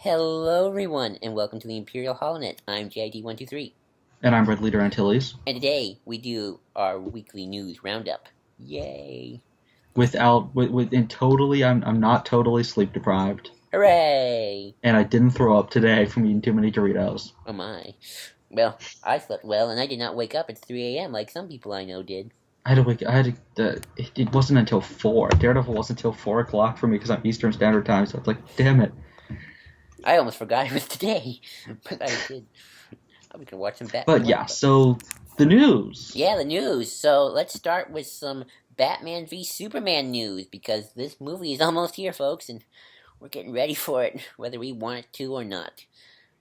Hello, everyone, and welcome to the Imperial Holonet. I'm JID123, And I'm Red Leader Antilles. and today we do our weekly news roundup. Yay! And totally, I'm not totally sleep deprived, Hooray! and I didn't throw up today from eating too many Doritos. Oh my. Well, I slept well, and I did not wake up at 3 a.m. like some people I know did. I had to wake. I had to. It wasn't until 4. Daredevil wasn't until 4 o'clock for me because I'm Eastern Standard Time. So it's like, damn it. I almost forgot it was today, but I did. We can watch some Batman. But yeah, so the news. Yeah, the news. So let's start with some Batman v Superman news, because this movie is almost here, folks, and we're getting ready for it, whether we want it to or not.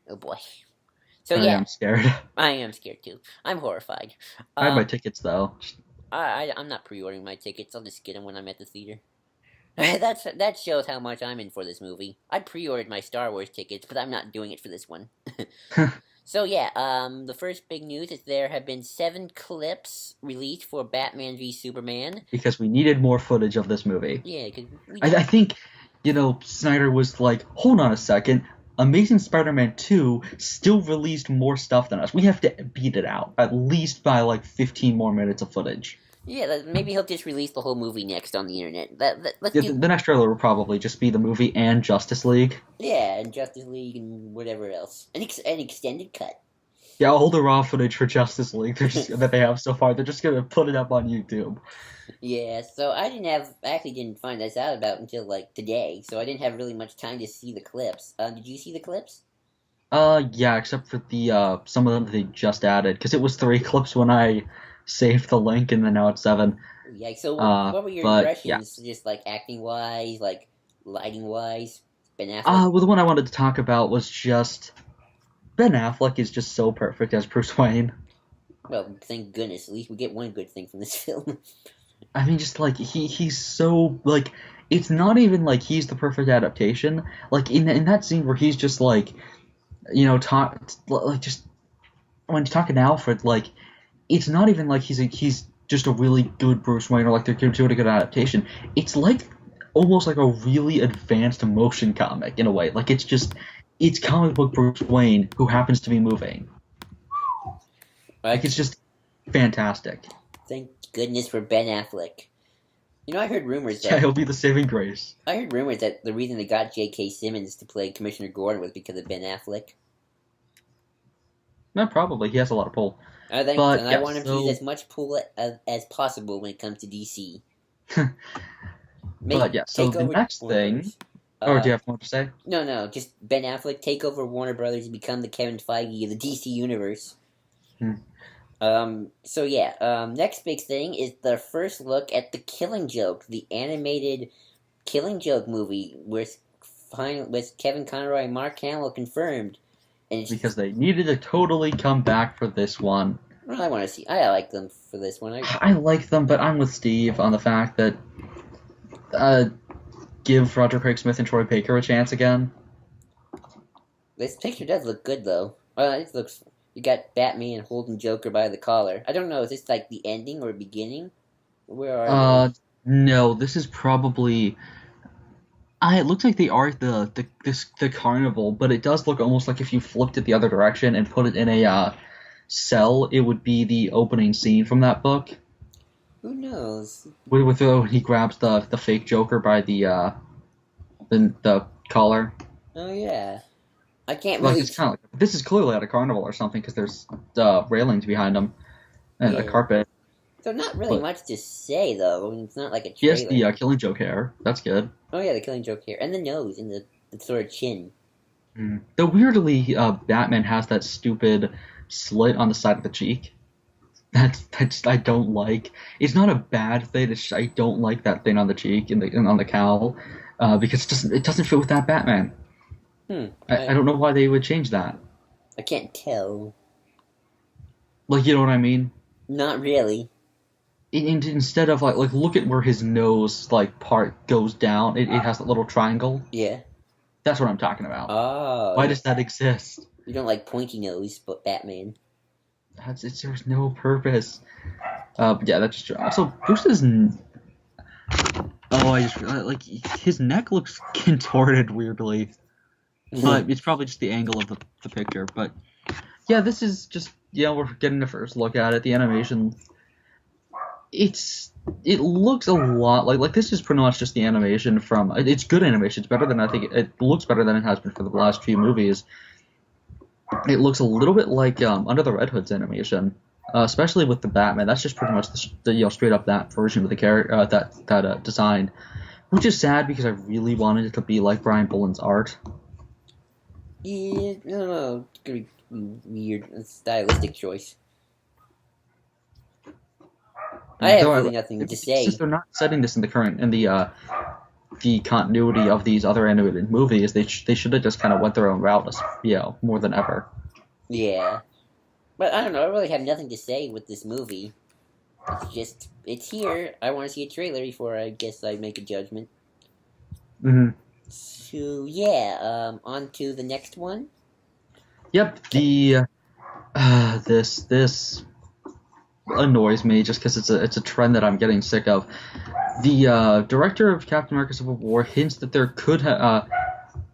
Oh boy. So I yeah, am scared. I am scared too. I'm horrified. I have my tickets though. I'm not pre-ordering my tickets. I'll just get them when I'm at the theater. That shows how much I'm in for this movie. I pre-ordered my Star Wars tickets, but I'm not doing it for this one. So yeah, the first big news is there have been 7 clips released for Batman v Superman. Because we needed more footage of this movie. Yeah, because I think, Snyder was like, hold on a second. Amazing Spider-Man 2 still released more stuff than us. We have to beat it out, at least by like 15 more minutes of footage. yeah, maybe he'll just release the whole movie next on the internet. Let's Yeah, do the next trailer will probably just be the movie and Justice League. yeah, and Justice League and whatever else, an extended cut. Yeah, all the raw footage for Justice League that they have so far, they're just gonna put it up on YouTube. Yeah, so I actually didn't find this out about until like today, so I didn't have really much time to see the clips. Did you see the clips? Yeah, except for the some of them that they just added, because it was 3 clips when I saved the link, and then now it's 7. Yeah, so what were your But yeah. impressions, just like acting wise, like lighting wise? Ben Affleck? Well, the one I wanted to talk about was just Ben Affleck is just so perfect as Bruce Wayne. Well, thank goodness, at least we get one good thing from this film. I mean, just like he's so like it's not even like he's the perfect adaptation. Like in that scene where he's just like, talk like just when he's talking to Alfred, like it's not even like he's just a really good Bruce Wayne or like they're doing a good adaptation. It's like almost like a really advanced motion comic in a way. Like it's comic book Bruce Wayne who happens to be moving. Like it's just fantastic. Thank goodness for Ben Affleck. You know, I heard rumors Yeah, he'll be the saving grace. I heard rumors that the reason they got J.K. Simmons to play Commissioner Gordon was because of Ben Affleck. No, probably he has a lot of pull. I think, But and I yeah, want him to so use as much pull as possible when it comes to DC. but yeah, so Take the over next Warner thing, Brothers. or do you have more to say? No, just Ben Affleck take over Warner Brothers and become the Kevin Feige of the DC universe. Hmm. So yeah, next big thing is the first look at the Killing Joke, the animated Killing Joke movie with Kevin Conroy and Mark Hamill confirmed. And it's, Because they needed to totally come back for this one. well, I want to see. I like them for this one. I like them, but I'm with Steve on the fact that give Roger Craig Smith and Troy Baker a chance again. This picture does look good though. It looks. You got Batman holding Joker by the collar. I don't know. Is this like the ending or beginning? Where are they? No, this is probably. It looks like they are the carnival, but it does look almost like if you flipped it the other direction and put it in a cell, it would be the opening scene from that book. Who knows? With when he grabs the fake Joker by the collar. Oh yeah. I can't Like really. it's kind of like this is clearly at a carnival or something because there's railings behind him and a Yeah. carpet. So not really But much to say though. It's not like a he has trailer. the Killing Joke hair. That's good. Oh yeah, the Killing Joke here, and the nose, and the sort of chin. The weirdly Batman has that stupid slit on the side of the cheek. That's I don't like. It's not a bad thing. It's just, I don't like that thing on the cheek and on the cowl because it doesn't fit with that Batman. I don't know why they would change that. I can't tell. Like you know what I mean? Not really. Instead of like look at where his nose like part goes down. It has that little triangle. Yeah. That's what I'm talking about. Oh. Why does that exist? You don't like pointy nose, but Batman. There's no purpose. Yeah, that's true. Also, Bruce is. Oh, I just like his neck looks contorted weirdly. It's probably just the angle of the picture. But yeah, this is just we're getting the first look at it. The animation, it's it looks a lot like this is pretty much just the animation from. It's good animation. It's better than I think. It looks better than it has been for the last few movies. It looks a little bit like Under the Red Hood's animation, especially with the Batman. That's just pretty much the straight up that version of the character that design, which is sad because I really wanted it to be like Brian Bullen's art. Yeah, I don't know. It's gonna be weird, stylistic choice. I have really nothing to Since say. they're not setting this in the continuity of these other animated movies, they should have just kind of went their own route, more than ever. Yeah, but I don't know. I really have nothing to say with this movie. It's just it's here. I want to see a trailer before I guess I make a judgment. Mm-hmm. So yeah, on to the next one. Yep. This annoys me just because it's a trend that I'm getting sick of. The director of Captain America: Civil War hints that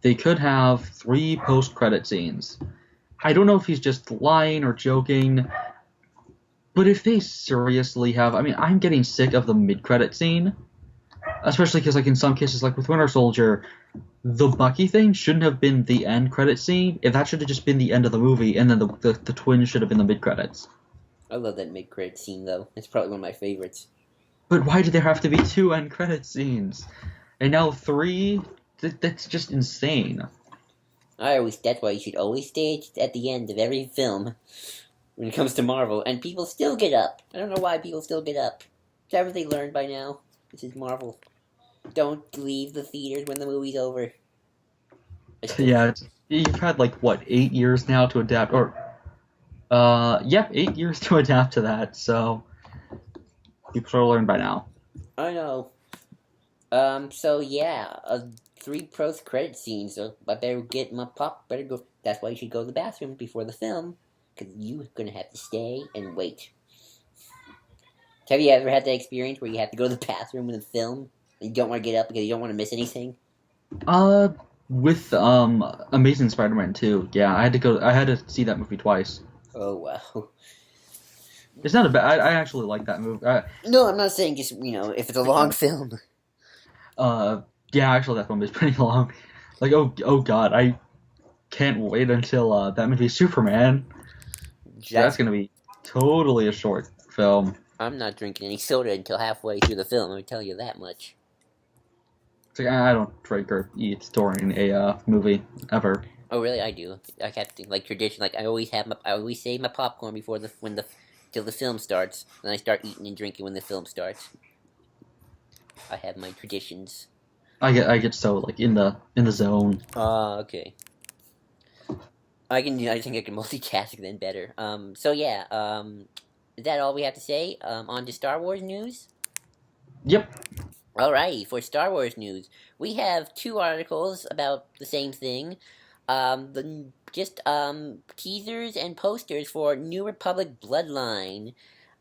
they could have 3 post-credit scenes. I don't know if he's just lying or joking, but if they seriously have, I mean, I'm getting sick of the mid-credit scene, especially because like in some cases, like with Winter Soldier, the Bucky thing shouldn't have been the end credit scene. If that should have just been the end of the movie, and then the twins should have been the mid credits. I love that mid-credit scene though. It's probably one of my favorites. But why did there have to be 2 end credit scenes? And now 3? That's just insane. That's why you should always stay at the end of every film when it comes to Marvel, and people still get up. I don't know why people still get up. Haven't they learned by now? This is Marvel. Don't leave the theaters when the movie's over. Yeah, you've had like what 8 years now to adapt, or yep, 8 years to adapt to that. So people should have learned by now. I know. So yeah, 3 post-credit scenes. So I better get my pop. Better go. That's why you should go to the bathroom before the film, because you're gonna have to stay and wait. Have you ever had that experience where you have to go to the bathroom in a film and you don't want to get up because you don't want to miss anything? Uh, with Amazing Spider-Man 2, yeah, I had to see that movie twice. Oh wow. It's not a bad. I actually like that movie. No, I'm not saying just if it's a long film. Uh, yeah, actually that one is pretty long. Like oh god, I can't wait until that movie Superman. That's gonna be totally a short film. I'm not drinking any soda until halfway through the film. Let me tell you that much. It's like I don't drink or eat during a movie ever. Oh really? I do. I have to like tradition. Like I always save my popcorn before till the film starts. Then I start eating and drinking when the film starts. I have my traditions. I get so like in the zone. Okay. I think I can multitask then better. So yeah. Is that all we have to say? On to Star Wars news. Yep. Alright, for Star Wars news, we have 2 articles about the same thing. Teasers and posters for New Republic Bloodline.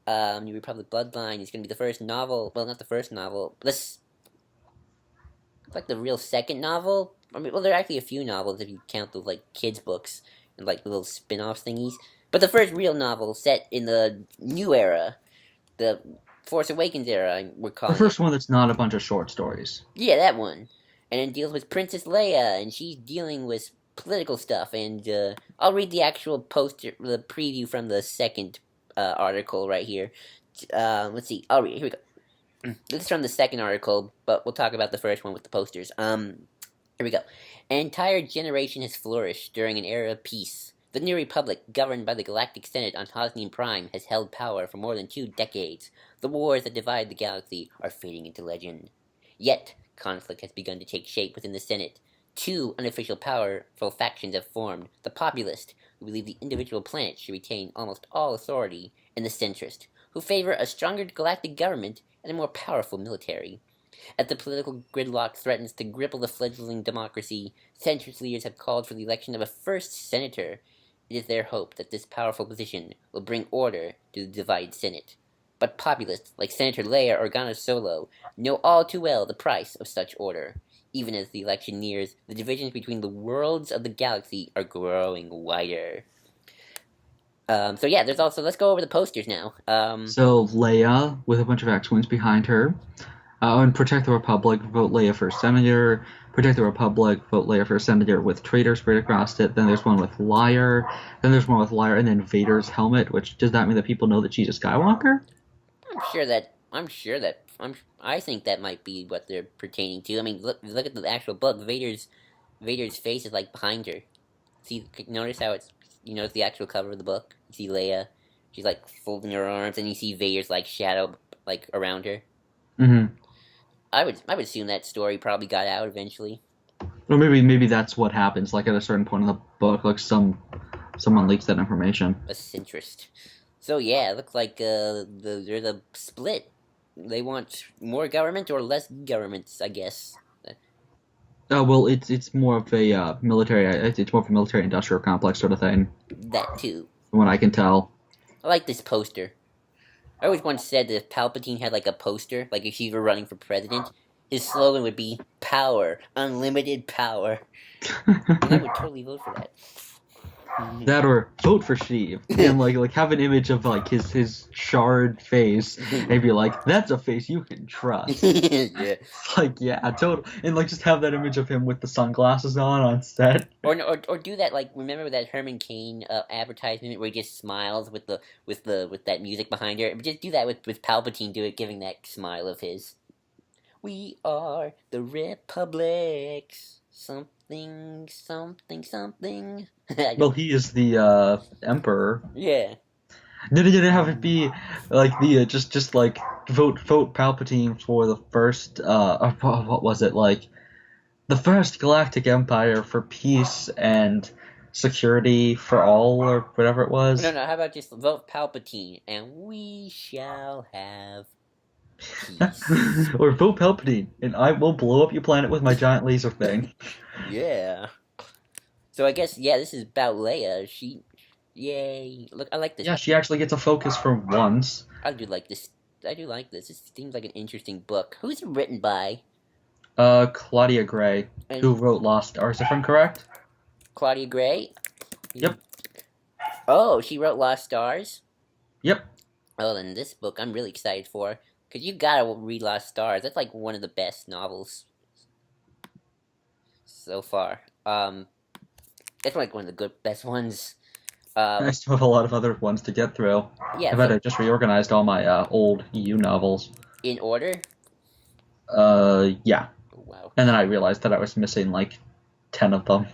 New Republic Bloodline is going to be the first novel. Well, not the first novel. This like the real second novel. I mean, well, there are actually a few novels if you count those like kids books and like little spin-off thingies. But the first real novel set in the new era, the Force Awakens era, we're The calling first it. one that's not a bunch of short stories. Yeah, that one. And it deals with Princess Leia, and she's dealing with political stuff. And I'll read the actual poster, the preview from the second article right here. Let's see. I'll read. Here we go. This is from the second article, but we'll talk about the first one with the posters. Here we go. An entire generation has flourished during an era of peace. The New Republic, governed by the Galactic Senate on Hosnian Prime, has held power for more than 2 decades. The wars that divide the galaxy are fading into legend. Yet, conflict has begun to take shape within the Senate. 2 unofficial powerful factions have formed: the populist, who believe the individual planets should retain almost all authority, and the centrist, who favor a stronger galactic government and a more powerful military. As the political gridlock threatens to cripple the fledgling democracy, centrist leaders have called for the election of a first senator. It is their hope that this powerful position will bring order to the divided Senate. But populists like Senator Leia Organa Solo know all too well the price of such order. Even as the election nears, the divisions between the worlds of the galaxy are growing wider. So yeah, there's also, let's go over the posters now. So Leia with a bunch of X-wings behind her. And Protect the Republic, vote Leia for Senator. Protect the Republic, vote Leia for Senator with traitor sprayed across it. Then there's one with liar. Then there's one with liar, and then Vader's helmet. Which does that mean that people know that she's a Skywalker? I think that might be what they're pertaining to. I mean, look at the actual book. Vader's face is like behind her. See, notice how it's, notice the actual cover of the book. You see Leia, she's like folding her arms, and you see Vader's like shadow like around her. Mm-hmm. I would assume that story probably got out eventually. Or maybe that's what happens. Like at a certain point in the book, like someone leaks that information. A centrist. So yeah, it looks like there's a split. They want more government or less government, I guess. Well, it's more of a military. It's more of a military-industrial complex sort of thing. That too. From what I can tell. I like this poster. I always once said that if Palpatine had like a poster, like if he were running for president, his slogan would be "Power, unlimited power," and I would totally vote for that. That or vote for Sheev and like have an image of like his charred face and be like, that's a face you can trust. Yeah. Like yeah, total, and like just have that image of him with the sunglasses on set. Or do that, like, remember that Herman Cain advertisement where he just smiles with that music behind her? Just do that with Palpatine, giving that smile of his. We are the Republics. Something, something, something. Well, he is the emperor. Yeah. Didn't have it be like the just like vote Palpatine for the first what was it, like the first galactic empire for peace and security for all, or whatever it was. No, how about just vote Palpatine and we shall have peace. Or vote Palpatine and I will blow up your planet with my giant laser thing. Yeah. So I guess, yeah, this is about Leia. Yay. Look, I like this. Yeah, she actually gets a focus for once. I do like this. This seems like an interesting book. Who's it written by? Claudia Gray, who wrote Lost Stars, if I'm correct. Claudia Gray? Yep. Oh, she wrote Lost Stars? Yep. Oh, then this book I'm really excited for. Because you gotta read Lost Stars. That's like one of the best novels so far. That's like one of the best ones. I still have a lot of other ones to get through. Yeah. I bet I just reorganized all my old EU novels. In order? Yeah. Oh, wow. And then I realized that I was missing like 10 of them.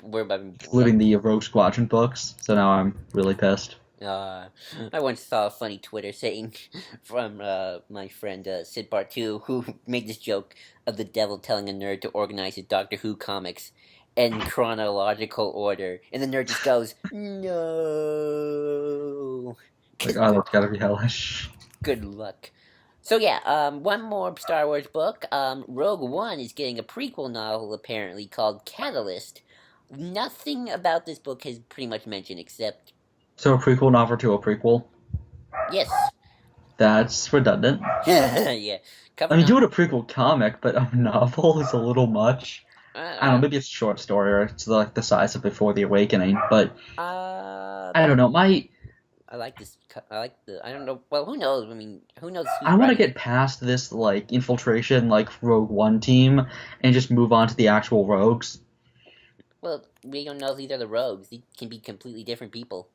Including the Rogue Squadron books, so now I'm really pissed. I once saw a funny Twitter saying from my friend Sid Bartu, who made this joke of the devil telling a nerd to organize his Doctor Who comics in chronological order, and the nerd just goes, "No." Like, oh, that's gotta be hellish. Good luck. So yeah, one more Star Wars book. Rogue One is getting a prequel novel apparently called Catalyst. Nothing about this book has pretty much mentioned except. So a prequel novel to a prequel? Yes. That's redundant. Yeah. I mean, doing a prequel comic, but a novel is a little much. I don't know, maybe it's a short story, or it's like the size of Before the Awakening, but I don't know. I like this. I don't know. Well, who knows? I mean, who knows? I want to get past this like infiltration, like Rogue One team, and just move on to the actual rogues. Well, we don't know if these are the rogues. These can be completely different people.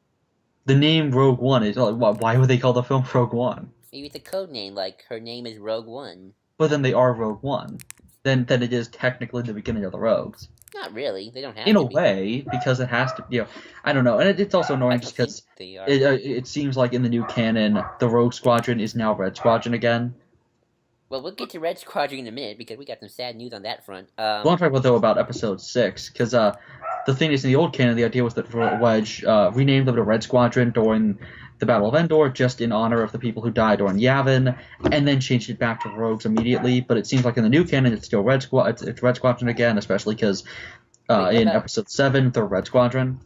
The name Rogue One is why would they call the film Rogue One? Maybe it's a code name, like her name is Rogue One. But then they are Rogue One. Then it is technically the beginning of the rogues. Not really. They don't have in to a be. way, because it has to. I don't know, and it's also annoying just because it seems like in the new canon, the Rogue Squadron is now Red Squadron again. Well, we'll get to Red Squadron in a minute because we got some sad news on that front. I want to talk about Episode 6 because the thing is, in the old canon, the idea was that Wedge renamed them to Red Squadron during the Battle of Endor, just in honor of the people who died during Yavin, and then changed it back to Rogues immediately. But it seems like in the new canon, it's still Red Squadron. It's Red Squadron again, especially because in Episode 7, they're Red Squadron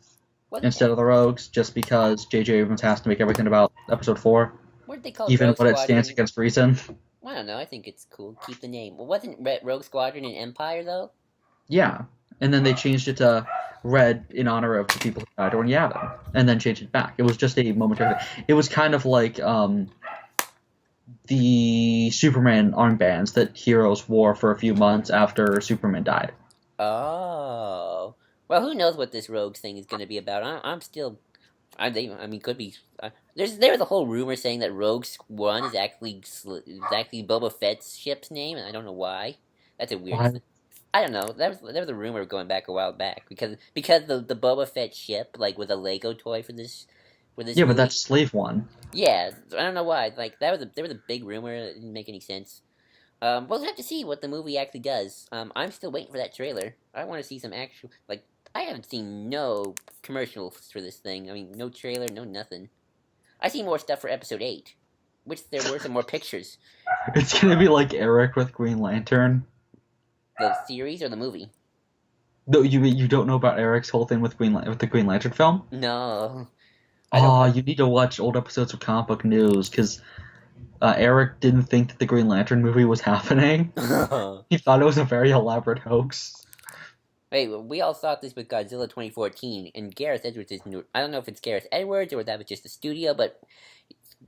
instead of the Rogues, just because J.J. Abrams has to make everything about Episode 4, what did they call even Rogue when it Squadron? stands against reason. Well, I don't know. I think it's cool. Keep the name. Well, wasn't Rogue Squadron an Empire though? Yeah, and then they changed it to red in honor of the people who died on Yavin, and then changed it back. It was just a momentary. It was kind of like the Superman armbands that heroes wore for a few months after Superman died. Oh. Well, who knows what this Rogue thing is going to be about? I'm still. I mean, could be. There was a whole rumor saying that Rogue One is actually Boba Fett's ship's name, and I don't know why. That's a weird. What? I don't know. There was a rumor going back a while back because the Boba Fett ship like was a Lego toy for this Yeah, but movie. that's Slave One. Yeah, I don't know why. Like there was a big rumor. It didn't make any sense. We'll have to see what the movie actually does. I'm still waiting for that trailer. I want to see some actual like. I haven't seen no commercials for this thing. I mean, no trailer, no nothing. I see more stuff for Episode 8, which there were some more pictures. It's gonna be like Eric with Green Lantern. The series or the movie? No, you don't know about Eric's whole thing with with the Green Lantern film? No, I don't. Oh, you need to watch old episodes of Comic Book News because Eric didn't think that the Green Lantern movie was happening. He thought it was a very elaborate hoax. Hey, we all thought this with Godzilla 2014, and Gareth Edwards is new. I don't know if it's Gareth Edwards or that was just the studio, but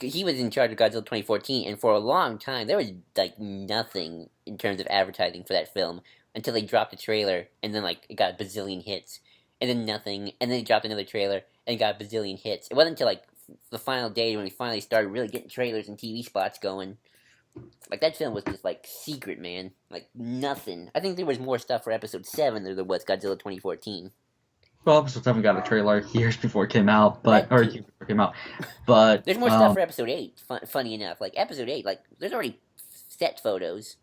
he was in charge of Godzilla 2014, and for a long time there was like nothing in terms of advertising for that film until they dropped a trailer, and then like it got a bazillion hits, and then nothing, and then they dropped another trailer and it got a bazillion hits. It wasn't until like the final day when we finally started really getting trailers and TV spots going. Like that film was just like secret, man. Like nothing. I think there was more stuff for Episode 7 than there was Godzilla 2014. Well, episode 7 got a trailer years before it came out, but That or too. years before it came out, but There's more stuff for Episode 8. Funny enough, like Episode 8, like there's already set photos.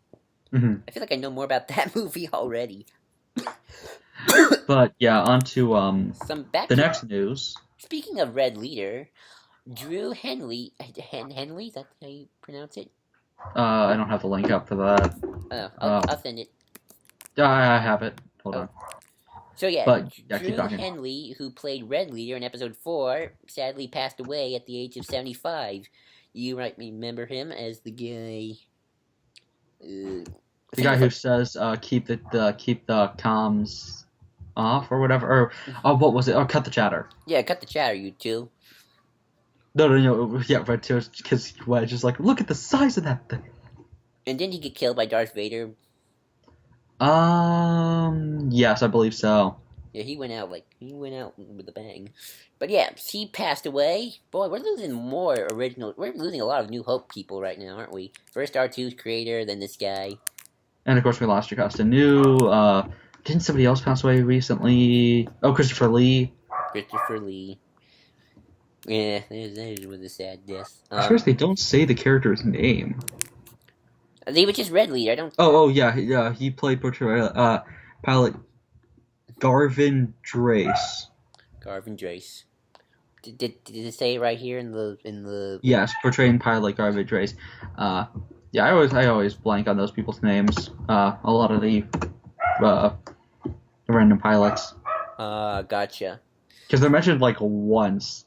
mhm. I feel like I know more about that movie already. But yeah, on to Some back. the next news. Speaking of Red Leader, Drew Henley. Henley, is that how you pronounce it? I don't have the link up for that. Oh, Uh, I'll send it. I have it. Hold Oh. on. So yeah, But yeah, keep Drew talking. Henley, who played Red Leader in Episode 4, sadly passed away at the age of 75. You might remember him as the guy. The guy who says keep the comms off or whatever. Or what was it? Oh, cut the chatter. Yeah, cut the chatter, you two. No. Yeah, right. Because Wedge is like, look at the size of that thing. And didn't he get killed by Darth Vader? Yes, I believe so. Yeah, he went out with a bang. But yeah, he passed away. Boy, we're losing more original. We're losing a lot of New Hope people right now, aren't we? First R2's creator, then this guy. And of course, we lost Jocasta New. Didn't somebody else pass away recently? Oh, Christopher Lee. Christopher Lee. Yeah, that was a sad death. Seriously, don't say the character's name. He was just Red Leader. I don't. Oh, yeah. He played pilot Garvin Drace. Garvin Drace. Did it say it right here in the? Yes, portraying pilot Garvin Drace. Yeah, I always blank on those people's names. A lot of the random pilots. Gotcha. Because they're mentioned like once.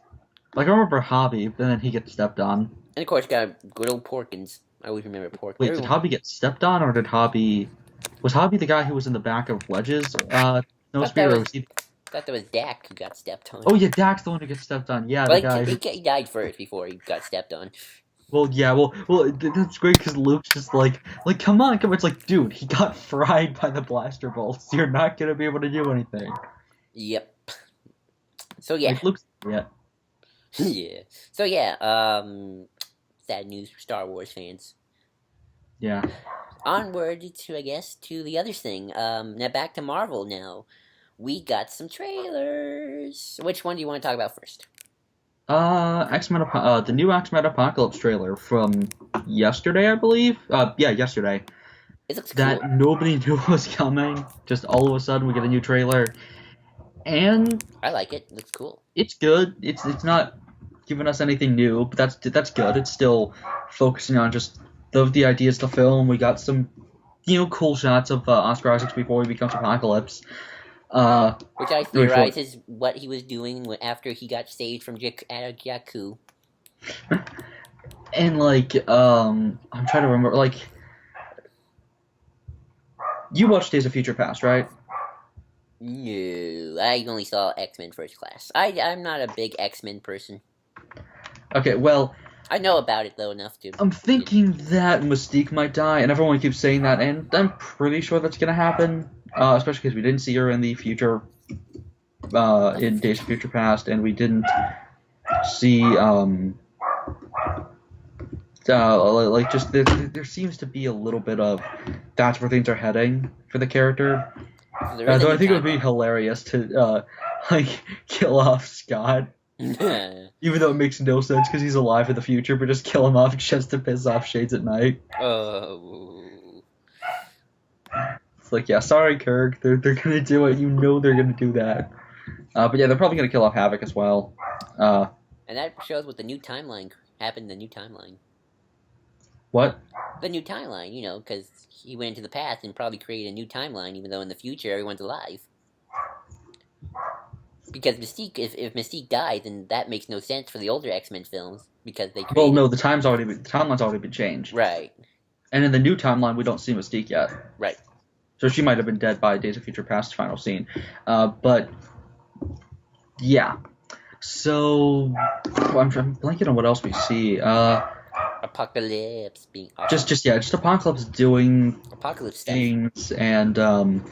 Like I remember Hobby, but then he gets stepped on. And of course, got good old Porkins. I always remember Porkins. Wait, did Hobby get stepped on, or did Hobby? Was Hobby the guy who was in the back of Wedge's snowspeeder, or was he? I thought that was Dak who got stepped on. Oh yeah, Dak's the one who gets stepped on. Yeah, well, the guy. He died first before he got stepped on. Well, yeah, well, that's great because Luke's just like, come on. It's like, dude, he got fried by the blaster bolts. You're not gonna be able to do anything. Yep. So yeah. Like, Luke's yeah. Yeah. So yeah. Sad news for Star Wars fans. Yeah. Onward to the other thing. Now back to Marvel. Now we got some trailers. Which one do you want to talk about first? X-Men, the new X-Men Apocalypse trailer from yesterday, I believe. Yeah, yesterday. It looks that cool. Nobody knew was coming. Just all of a sudden, we get a new trailer, and I like it. It looks cool. It's good. It's not giving us anything new, but that's good. It's still focusing on just the ideas to film. We got some, cool shots of Oscar Isaacs before he becomes Apocalypse. Which I theorize is what he was doing after he got saved from Jakku. And like, I'm trying to remember. Like, you watched Days of Future Past, right? No, I only saw X-Men First Class. I'm not a big X-Men person. Okay, well, I know about it though enough to. I'm Get, thinking that Mystique might die, and everyone keeps saying that, and I'm pretty sure that's gonna happen. Especially because we didn't see her in the future, in Days of Future Past, and we didn't see, like just there seems to be a little bit of that's where things are heading for the character. so there is a Though I new think it would be timeline. hilarious to like kill off Scott, even though it makes no sense because he's alive in the future, but just kill him off just to piss off Shades at night. Oh, It's like, yeah, sorry, Kirk, they're gonna do it. You know they're gonna do that. But yeah, they're probably gonna kill off Havoc as well. Uh, and that shows what the new timeline happened. The new timeline. what? The new timeline, because he went into the past and probably created a new timeline, even though in the future everyone's alive. Because Mystique, if Mystique dies, then that makes no sense for the older X-Men films because they Well, created. no, the timeline's already been changed, Right, and in the new timeline we don't see Mystique yet, right. so she might have been dead by Days of Future Past's final scene. But yeah, so I'm blanking on what else we see. Apocalypse being Just Apocalypse doing Apocalypse stuff. things, and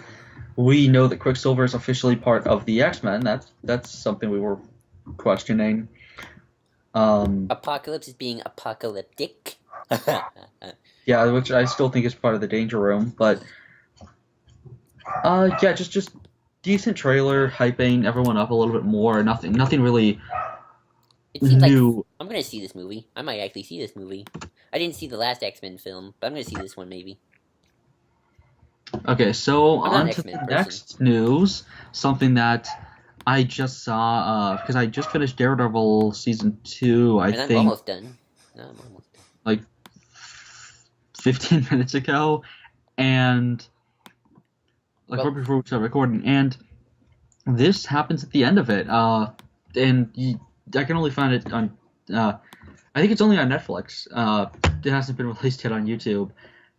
we know that Quicksilver is officially part of the X-Men. That's something we were questioning. Um, Apocalypse is being apocalyptic. yeah, which I still think is part of the Danger Room, but yeah, just decent trailer, hyping everyone up a little bit more. Nothing really It seems like new. I'm gonna see this movie. I might actually see this movie. I didn't see the last X-Men film, but I'm gonna see this one maybe. Okay, so I'm not an on to X-Men the person. next news. Something that I just saw because I just finished Daredevil season 2. I And I'm think almost done. No, I'm almost done. like 15 minutes ago, and like Well, right before we started recording, and this happens at the end of it. And I can only find it on. I think it's only on Netflix. It hasn't been released yet on YouTube,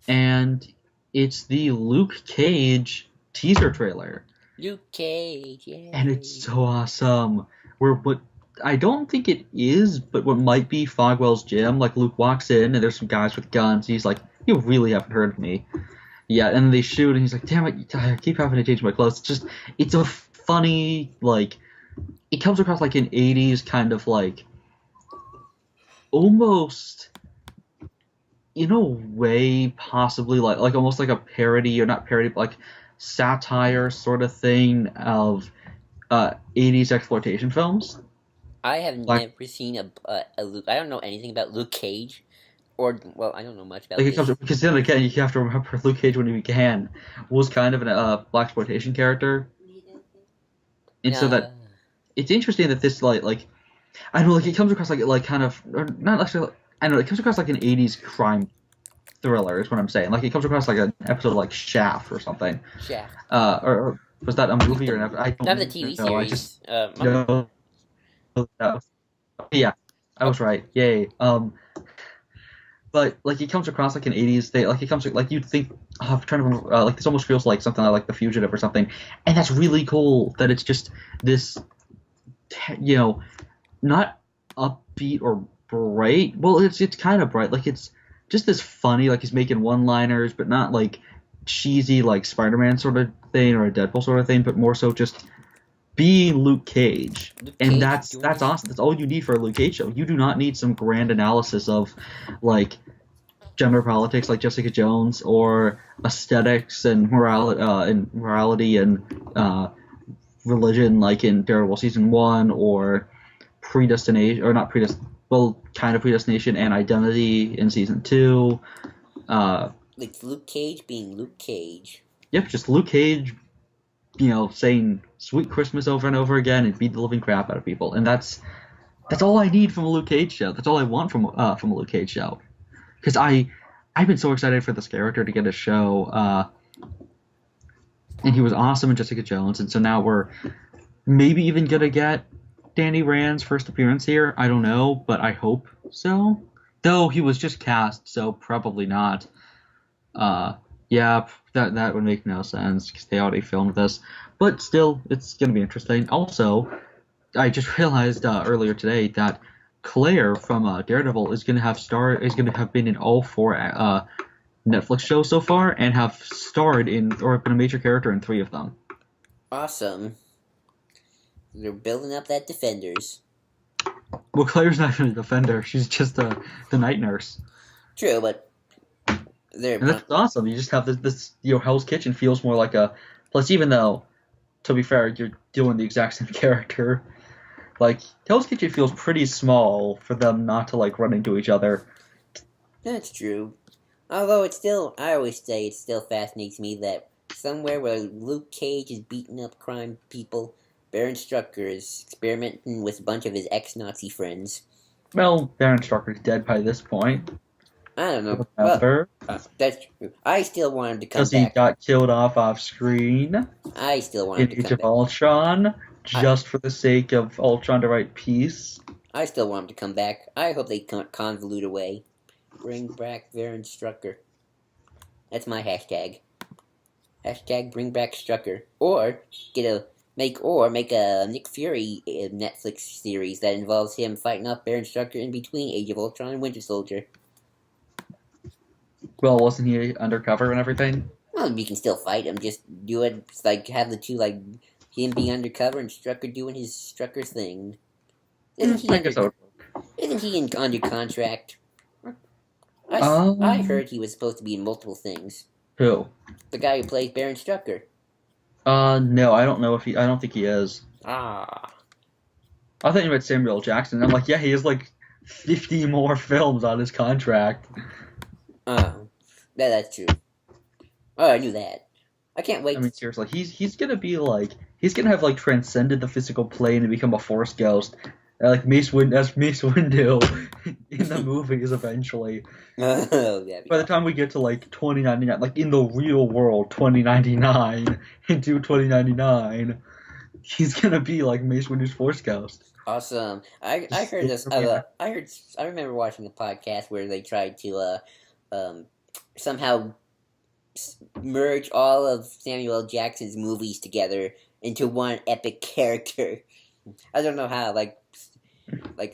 and it's the Luke Cage teaser trailer, Luke Cage, and it's yay. so awesome. Where what I don't think it is, but what might be Fogwell's gym. Like Luke walks in, and there's some guys with guns. He's like, "You really haven't heard of me." Yeah, and they shoot, and he's like, "Damn it, I keep having to change my clothes." It's a funny, like, it comes across like an '80s kind of like, almost, in a way, possibly like almost like a parody, or not parody, but like satire sort of thing of '80s exploitation films. I have Like, never seen a Luke. I don't know anything about Luke Cage, or well, I don't know much about it comes this. because then again, you have to remember Luke Cage when he began was kind of an black exploitation character, and so Uh, that it's interesting that this like I don't know, like it comes across like kind of, or not necessarily. I don't know, it comes across like an '80s crime thriller is what I'm saying. Like it comes across like an episode of like Shaft or something. Shaft. Or was that a Like movie or an the episode? I not the don't TV know. I just series. know that. Yeah, I Oh, was right. Yay. But like it comes across like an '80s thing. Like it comes like you'd think. Oh, I'm trying to remember. Like this almost feels like something like The Fugitive or something, and that's really cool. That it's just this, you know, not upbeat or bright. Well, it's kind of bright. Like it's just this funny. Like he's making one-liners, but not like cheesy like Spider-Man sort of thing or a Deadpool sort of thing, but more so just being Luke Cage. Luke And Cage that's doing that's his. awesome. That's all you need for a Luke Cage show. You do not need some grand analysis of like gender politics like Jessica Jones or aesthetics and morality and religion like in Daredevil season 1, or predestination, or not predestination, well, kind of predestination and identity in season 2. Like Luke Cage being Luke Cage. Yep, just Luke Cage, saying "Sweet Christmas" over and over again and beat the living crap out of people, and that's all I need from a Luke Cage show. That's all I want from a Luke Cage show, because I've been so excited for this character to get a show, and he was awesome in Jessica Jones, and so now we're maybe even gonna get Danny Rand's first appearance here. I don't know, but I hope so. Though he was just cast, so probably not. Uh, yeah, that would make no sense because they already filmed this. But still, it's gonna be interesting. Also, I just realized earlier today that Claire from Daredevil is gonna have been in all four Netflix shows so far and have starred in or been a major character in three of them. Awesome. They're building up that Defenders. Well, Claire's not even a defender; she's just the night nurse, True, but they're and that's awesome. You just have this Hell's Kitchen feels more like a plus. Even though, to be fair, you're doing the exact same character. Like Hell's Kitchen feels pretty small for them not to like run into each other. that's true. Although I always say it still fascinates me that somewhere where Luke Cage is beating up crime people, Baron Strucker is experimenting with a bunch of his ex-Nazi friends. Well, Baron Strucker's dead by this point. I don't know. Remember? Well, that's true. I still want him to come Because he back. got killed off screen I still want him in to Age come of back. Ultron, just for the sake of Ultron to write peace. I still want him to come back. I hope they convolute away. Bring back Baron Strucker. That's my hashtag. Hashtag bring back Strucker. Or make a Nick Fury Netflix series that involves him fighting off Baron Strucker in between Age of Ultron and Winter Soldier. Well, wasn't he undercover and everything? Well, you can still fight him. Just do it like have the two like him be undercover and Strucker doing his Strucker thing. Isn't he I guess under? Isn't he under contract? I Um, heard he was supposed to be in multiple things. who? The guy who plays Baron Strucker. No, I don't know if he. I don't think he is. Ah. I thought you meant Samuel Jackson. I'm like, yeah, he has like 50 more films on his contract. Oh. That's true. Oh, I knew that. I can't wait. I mean, seriously, he's gonna be like he's gonna have like transcended the physical plane and become a Force ghost, like Mace Windu in the movies eventually. That'd be By the time we get to like 2099, like in the real world, 2099 into 2099, he's gonna be like Mace Windu's Force ghost. awesome. I heard this. I remember watching a podcast where they tried to somehow merge all of Samuel L. Jackson's movies together into one epic character. I don't know how. Like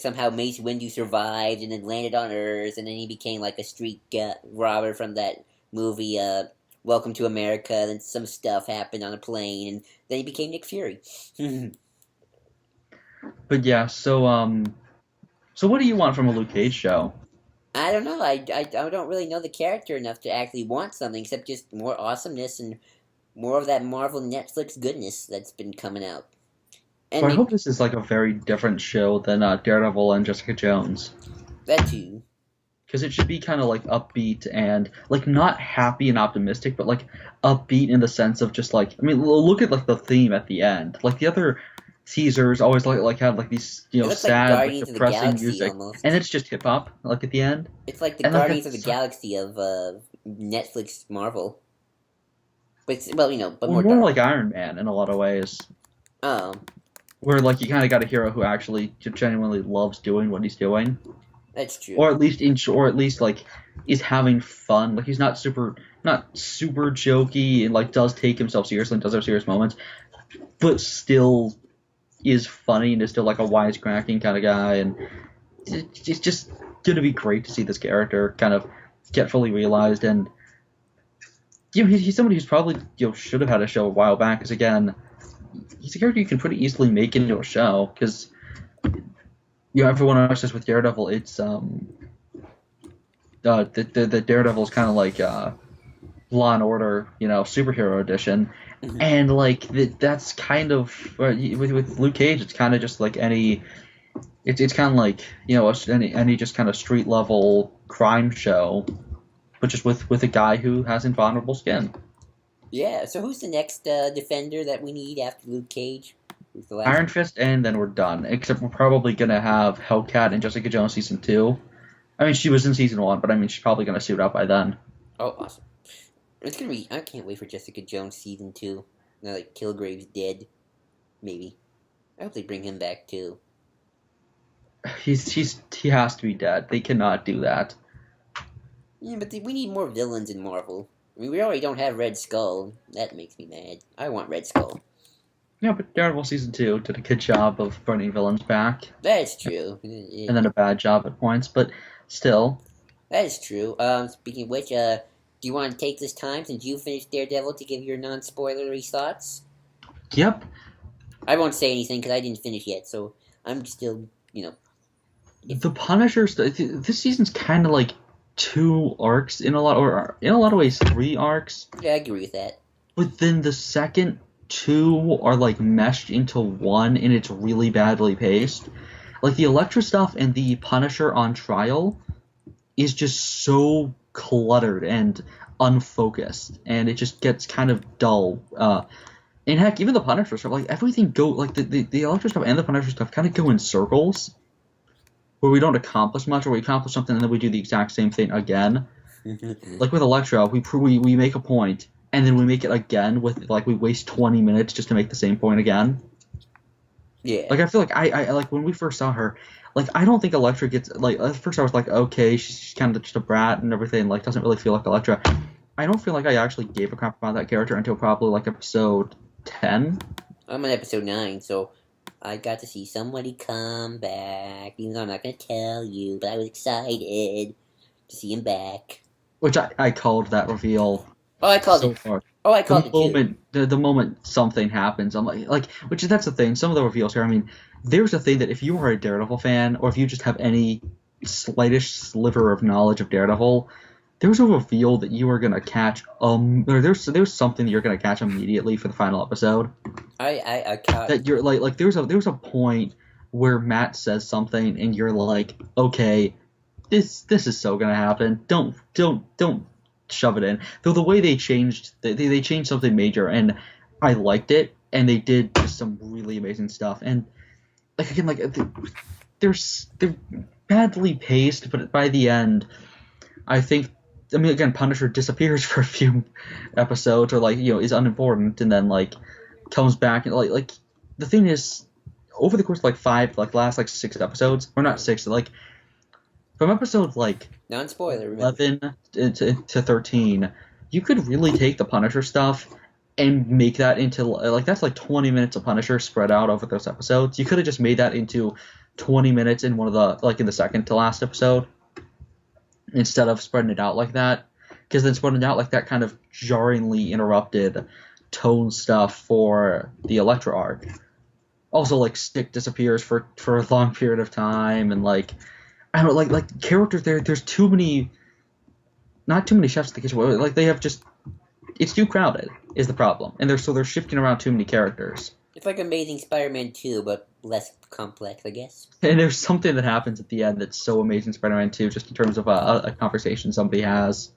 somehow Mace Windu survived and then landed on Earth, and then he became like a street robber from that movie, Welcome to America. Then some stuff happened on a plane, and then he became Nick Fury. But yeah, so what do you want from a Luke Cage show? I don't know. I don't really know the character enough to actually want something except just more awesomeness and more of that Marvel Netflix goodness that's been coming out. And So I hope this is like a very different show than Daredevil and Jessica Jones. that too. Because it should be kind of like upbeat and like not happy and optimistic, but like upbeat in the sense of just like I mean, look at like the theme at the end. Like the other teasers always like had like these It looks like sad, like Guardians of the depressing Galaxy music, almost. and it's just hip hop like at the end. It's like the And like Guardians of the Galaxy of Netflix Marvel. But but more more dark. like Iron Man in a lot of ways, Oh, where like you kind of got a hero who actually genuinely loves doing what he's doing. that's true. Or at least like is having fun. Like he's not super jokey and like does take himself seriously and does have serious moments, but still is funny and is still like a wisecracking kind of guy. And it's just gonna be great to see this character kind of get fully realized. And he's somebody who's probably should have had a show a while back. Because again, he's a character you can pretty easily make into a show because. Everyone else is with Daredevil. It's the Daredevil is kind of like Law and Order, superhero edition, and like that's kind of with Luke Cage. It's kind of just like any. It's kind of like any just kind of street level crime show, but just with a guy who has invulnerable skin. Yeah. So who's the next Defender that we need after Luke Cage? Who's the last? Iron Fist, and then we're done. Except we're probably gonna have Hellcat and Jessica Jones season 2. I mean, she was in season 1, but I mean, she's probably gonna suit up by then. Oh, awesome! It's gonna be. I can't wait for Jessica Jones season 2. Now that Kilgrave's dead, maybe. I hope they bring him back too. he has to be dead. They cannot do that. Yeah, but we need more villains in Marvel. I mean, we already don't have Red Skull. That makes me mad. I want Red Skull. Yeah, but Daredevil season 2 did a good job of bringing villains back, That's true. and then a bad job at points, but still. That is true. Speaking of which, do you want to take this time since you finished Daredevil to give your non-spoilery thoughts? Yep. I won't say anything because I didn't finish yet, so I'm still, if The Punisher this season's kind of like two arcs or in a lot of ways three arcs, yeah, I agree with that. but then the second two are like meshed into one, and it's really badly paced. Like the Elektra stuff and the Punisher on trial is just so cluttered and unfocused, and it just gets kind of dull. And heck, even the Punisher stuff, like everything like the Elektra stuff and the Punisher stuff kind of go in circles where we don't accomplish much, or we accomplish something and then we do the exact same thing again. Like with Elektra, we make a point and then we make it again with like we waste 20 minutes just to make the same point again. Yeah. Like I feel like I like when we first saw her, like I don't think Elektra gets like at first I was like okay she's kind of just a brat and everything, like doesn't really feel like Elektra. I don't feel like I actually gave a crap about that character until probably like episode 10. I'm on episode 9, so I got to see somebody come back. Even though I'm not going to tell you, but I was excited to see him back. Which I called that reveal. Oh, I called so it. Far. Oh, I called it too. The moment something happens, I'm like, which that's the thing. Some of the reveals here, I mean, there's a thing that if you are a Daredevil fan, or if you just have any slightest sliver of knowledge of Daredevil, there's a reveal that you are gonna catch. Or there's something that you're gonna catch immediately for the final episode. I caught that you're like there's a point where Matt says something and you're like, okay, this is so gonna happen. Don't shove it in. Though the way they changed they changed something major and I liked it, and they did just some really amazing stuff. And like again, like they're badly paced, but by the end, I think. I mean, again, Punisher disappears for a few episodes, or like is unimportant, and then like comes back and like the thing is, over the course of last 6 episodes, or not 6, like from episode like non-spoiler 11 to 13, you could really take the Punisher stuff and make that into like that's like 20 minutes of Punisher spread out over those episodes. You could have just made that into 20 minutes in one of the in the second to last episode instead of spreading it out like that, because then spreading it out like that kind of jarringly interrupted tone stuff for the Elektra arc. Also, like Stick disappears for a long period of time, and like I don't know, like characters there's too many, not too many chefs in the kitchen. Like they have just it's too crowded is the problem, and they're shifting around too many characters. It's like Amazing Spider-Man 2, but less complex, I guess. And there's something that happens at the end that's so Amazing Spider-Man 2, just in terms of a conversation somebody has,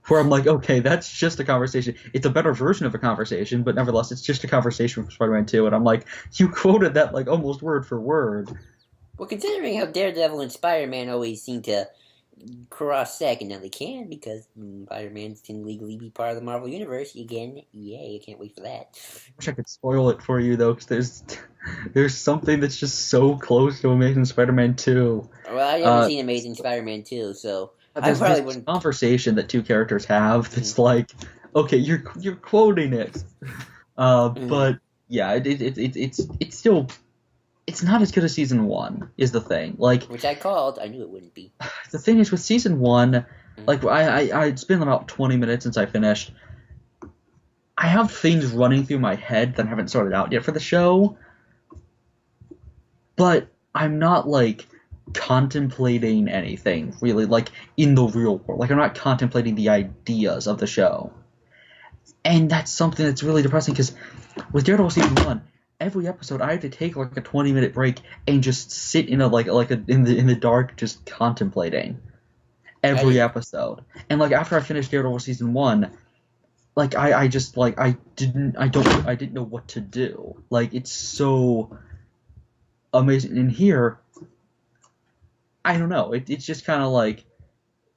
where I'm like, okay, that's just a conversation. It's a better version of a conversation, but nevertheless, it's just a conversation from Spider-Man 2, and I'm like, you quoted that like almost word for word. Well, considering how Daredevil and Spider-Man always seem to cross-second, now they can, because Spider-Man can legally be part of the Marvel Universe again. Yay, I can't wait for that. I wish I could spoil it for you, though, because there's something that's just so close to Amazing Spider-Man 2. Well, I haven't seen Amazing Spider-Man 2, so I There's probably this wouldn't. conversation that two characters have that's like, okay, you're quoting it, but yeah, it's still it's not as good as season 1 is the thing. Like, which I called. I knew it wouldn't be. the thing is with season 1, like it's been about 20 minutes since I finished. I have things running through my head that I haven't sorted out yet for the show, but I'm not like contemplating anything really like in the real world. Like I'm not contemplating the ideas of the show, and that's something that's really depressing because with Daredevil season 1, every episode I had to take like a 20-minute break and just sit in in the dark just contemplating every episode. And like after I finished Daredevil season 1, like I just like I didn't know what to do. Like it's so amazing. And here, I don't know. It's just kind of like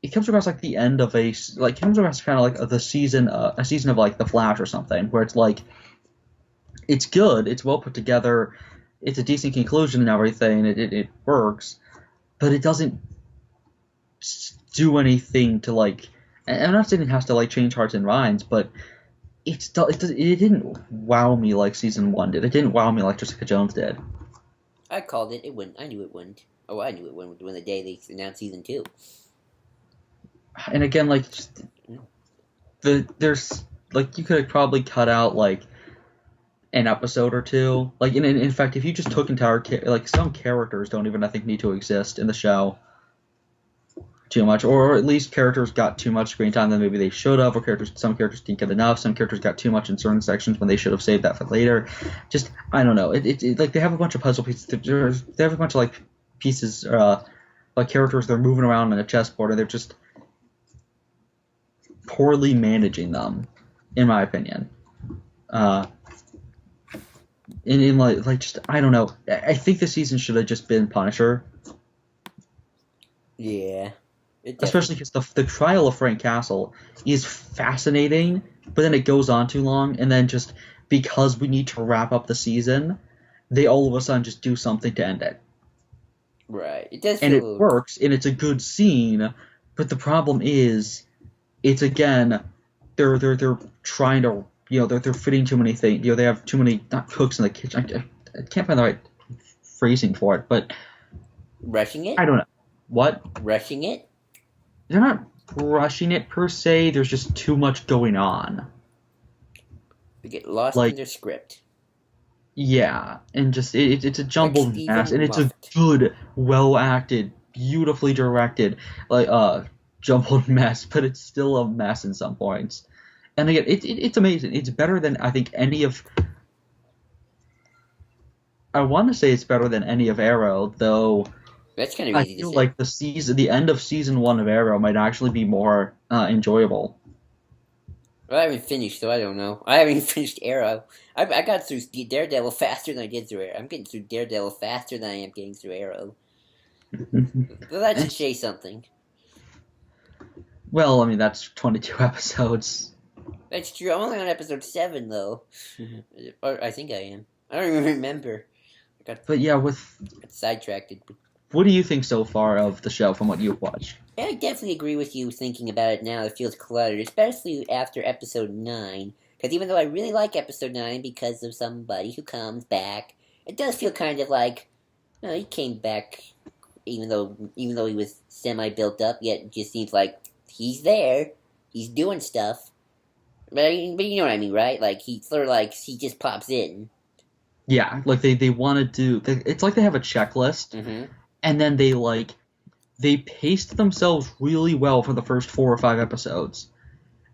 it comes across like the end of it comes across kind of like the season a season of like The Flash or something, where it's like it's good, it's well put together, it's a decent conclusion and everything. It works, but it doesn't do anything to like. And I'm not saying it has to like change hearts and minds, but it didn't wow me like season one did. It didn't wow me like Jessica Jones did. I called it. It wouldn't. I knew it wouldn't. Oh, I knew it wouldn't when the day they announced season 2. And again, like there's like you could have probably cut out like an episode or two. Like in fact, if you just took entire like some characters don't even I think need to exist in the show too much, or at least characters got too much screen time than maybe they should have, or some characters didn't get enough. Some characters got too much in certain sections when they should have saved that for later. Just I don't know. It like they have a bunch of puzzle pieces. They have a bunch of like pieces, like characters they're moving around on a chessboard, and they're just poorly managing them, in my opinion. In like just I don't know. I think the season should have just been Punisher. Yeah. Especially because the trial of Frank Castle is fascinating, but then it goes on too long, and then just because we need to wrap up the season, they all of a sudden just do something to end it. Right. It does. And it works, and it's a good scene, but the problem is, it's again, they're trying to, they're fitting too many things. They have too many not cooks in the kitchen. I can't find the right phrasing for it, but rushing it. I don't know what rushing it. They're not rushing it per se. There's just too much going on. They get lost in their script. Yeah, and just it's a jumbled mess, and it's a good, well acted, beautifully directed, jumbled mess, but it's still a mess in some points. And again, it's amazing. It's better than I think any of. I want to say it's better than any of Arrow, though. That's kind of easy I feel to say. like the end of season 1 of Arrow might actually be more enjoyable. Well, I haven't finished, so I don't know. I haven't even finished Arrow. I got through Daredevil faster than I did through Arrow. I'm getting through Daredevil faster than I am getting through Arrow. So that should say something. Well, I mean, that's 22 episodes. That's true. I'm only on episode 7, though. Or I think I am. I don't even remember. But yeah, got sidetracked. What do you think so far of the show from what you've watched? Yeah, I definitely agree with you thinking about it now. It feels cluttered, especially after episode 9. Because even though I really like episode 9 because of somebody who comes back, it does feel kind of like, he came back even though he was semi-built up, yet it just seems like he's there, he's doing stuff. But you know what I mean, right? Like, he sort of like, he just pops in. Yeah, like they want to do, it's like they have a checklist. Mm-hmm. And then they paced themselves really well for the first 4 or 5 episodes.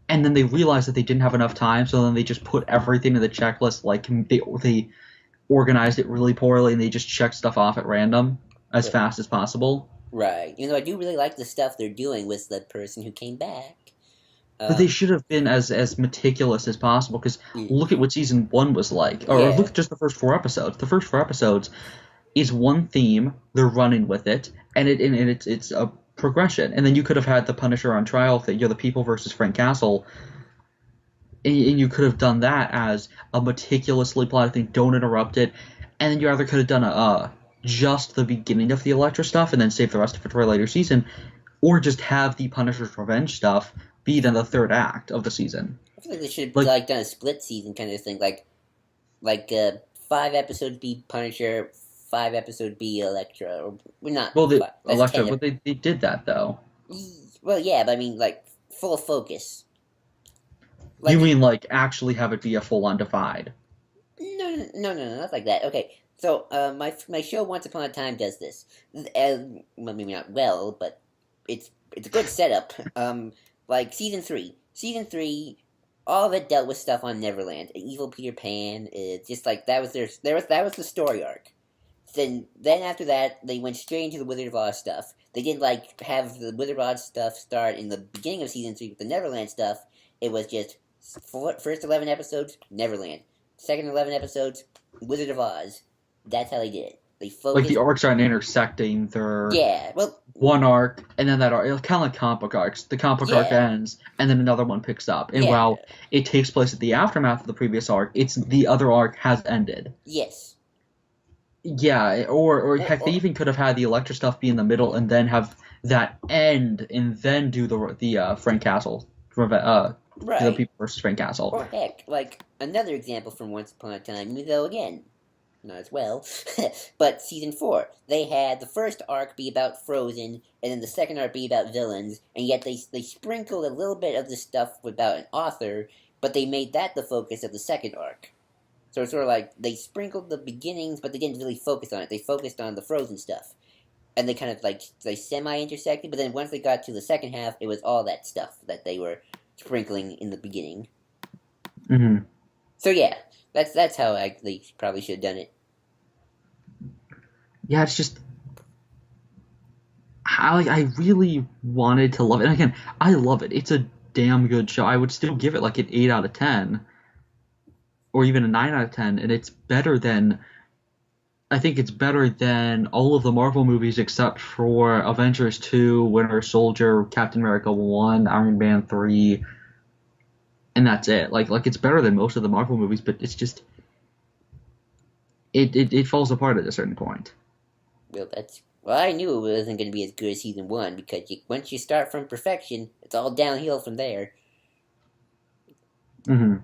And then they realized that they didn't have enough time, so then they just put everything in the checklist, like they organized it really poorly, and they just checked stuff off at random as fast as possible. Right. You know, I do really like the stuff they're doing with the person who came back. But they should have been as meticulous as possible, because look at what season 1 was like. Or look at just the first 4 episodes. The first 4 episodes is one theme, they're running with it, and it's a progression. And then you could have had the Punisher on trial thing, the people versus Frank Castle, and you could have done that as a meticulously plotted thing, don't interrupt it, and then you either could have done just the beginning of the Elektra stuff and then save the rest of it for a later season, or just have the Punisher's revenge stuff be then the third act of the season. I feel like they should have done a split season kind of thing, like 5 episodes be Punisher, 5 episodes be Elektra, or not. Well, Elektra, but they did that though. Well, yeah, but I mean, like, full focus. Like, you mean like actually have it be a full-on divide? No, not like that. Okay, so my show Once Upon a Time does this. Well, maybe not well, but it's a good setup. Like season 3, all of it dealt with stuff on Neverland, evil Peter Pan. Just like that was that was the story arc. Then after that, they went straight into the Wizard of Oz stuff. They did have the Wizard of Oz stuff start in the beginning of season 3 with the Neverland stuff. It was just first 11 episodes, Neverland. Second 11 episodes, Wizard of Oz. That's how they did it. They focused... Like the arcs aren't intersecting. They're well, one arc, and then that arc. It's kind of like comic book arcs. The comic book arc ends, and then another one picks up. And while it takes place at the aftermath of the previous arc, the other arc has ended. Yes. Yeah, or heck, they Or even could have had the Electra stuff be in the middle and then have that end and then do the Frank Castle, the right. people versus Frank Castle. Or heck, like another example from Once Upon a Time, though again, not as well, but season 4. They had the first arc be about Frozen, and then the second arc be about villains, and yet they sprinkled a little bit of the stuff about an author, but they made that the focus of the second arc. So it's sort of like they sprinkled the beginnings, but they didn't really focus on it. They focused on the Frozen stuff. And they kind of like they semi intersected, but then once they got to the second half, it was all that stuff that they were sprinkling in the beginning. Hmm. So yeah, that's how they probably should have done it. Yeah, it's just I really wanted to love it. And again, I love it. It's a damn good show. I would still give it like an 8 out of 10, or even a 9 out of 10, and it's better than I think it's better than all of the Marvel movies except for Avengers 2, Winter Soldier, Captain America 1, Iron Man 3, and that's it. Like it's better than most of the Marvel movies, but it's just it falls apart at a certain point. Well, I knew it wasn't going to be as good as season 1 because once you start from perfection, it's all downhill from there. Hmm.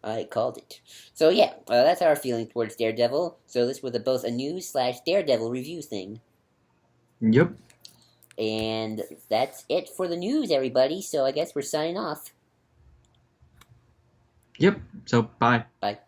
I called it. So yeah, that's our feeling towards Daredevil. So this was both a news slash Daredevil review thing. Yep. And that's it for the news, everybody. So I guess we're signing off. Yep. So bye. Bye.